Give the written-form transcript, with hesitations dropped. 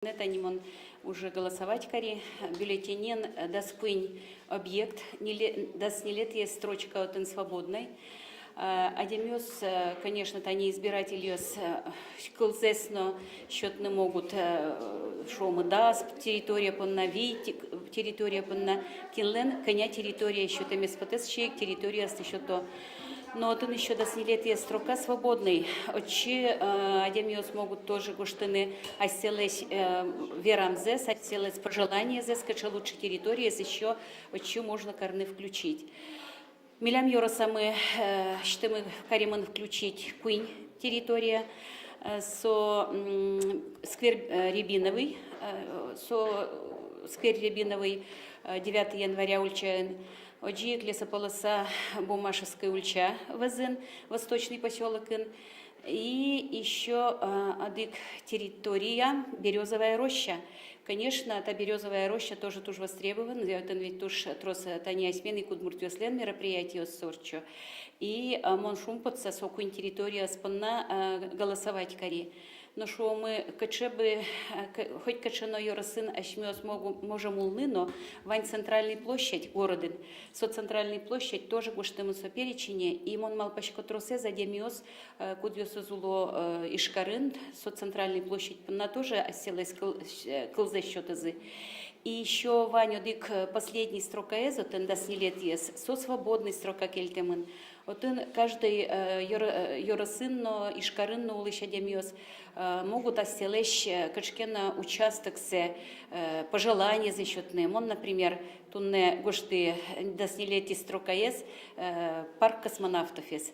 Это не мон уже голосовать кари. Бюллетенен даспынь объект, даст не лет есть строчка от свободной. Адемёс, конечно, они избиратели кылзесно счет не могут, что мы даст территория понна вить, территория понна кинлен, коня территория еще там испытывающих территория еще то. Но тут еще до снилетия строка свободный. Очи адемиос могут тоже гуштыны оселись верам зес, оселись пожелания зес, кача лучше территории, еще очи можно корны включить. Милям йороса мы считаем кариман включить куинь территория, со сквер Рябиновый, со сквер Рябиновый 9 января ульчаен. Оджиек лесополоса Бумашевская ульча вазын, восточный поселок. И еще адык территория Березовая роща. Конечно, эта Березовая роща тоже востребована. Это ведь тоже трос таня смены кудмуртюслен мероприятие сорчо. И моншумпотса сокуин территория спонна голосовать кари. Но что мы качебы, хоть качано йоросын, ашмёс можем улныно, вань центральная площадь города, со центральной площадь тоже гуштым соперечине, и мон малпачко тросе задемиос, кудьёсо зуло ишкарынд, со центральной площадь на тоже оселась кылзе счетазы. И еще Ваню дик последний строка эзо, тен да снилет ес, со свободный строка кельтемын. Вот каждый йоросынно, ишкарынно улыша демиос могут оселещ качкена участок се пожелания защитные. Он, например, тунне гошты да снилет строка ес парк космонавтов ес.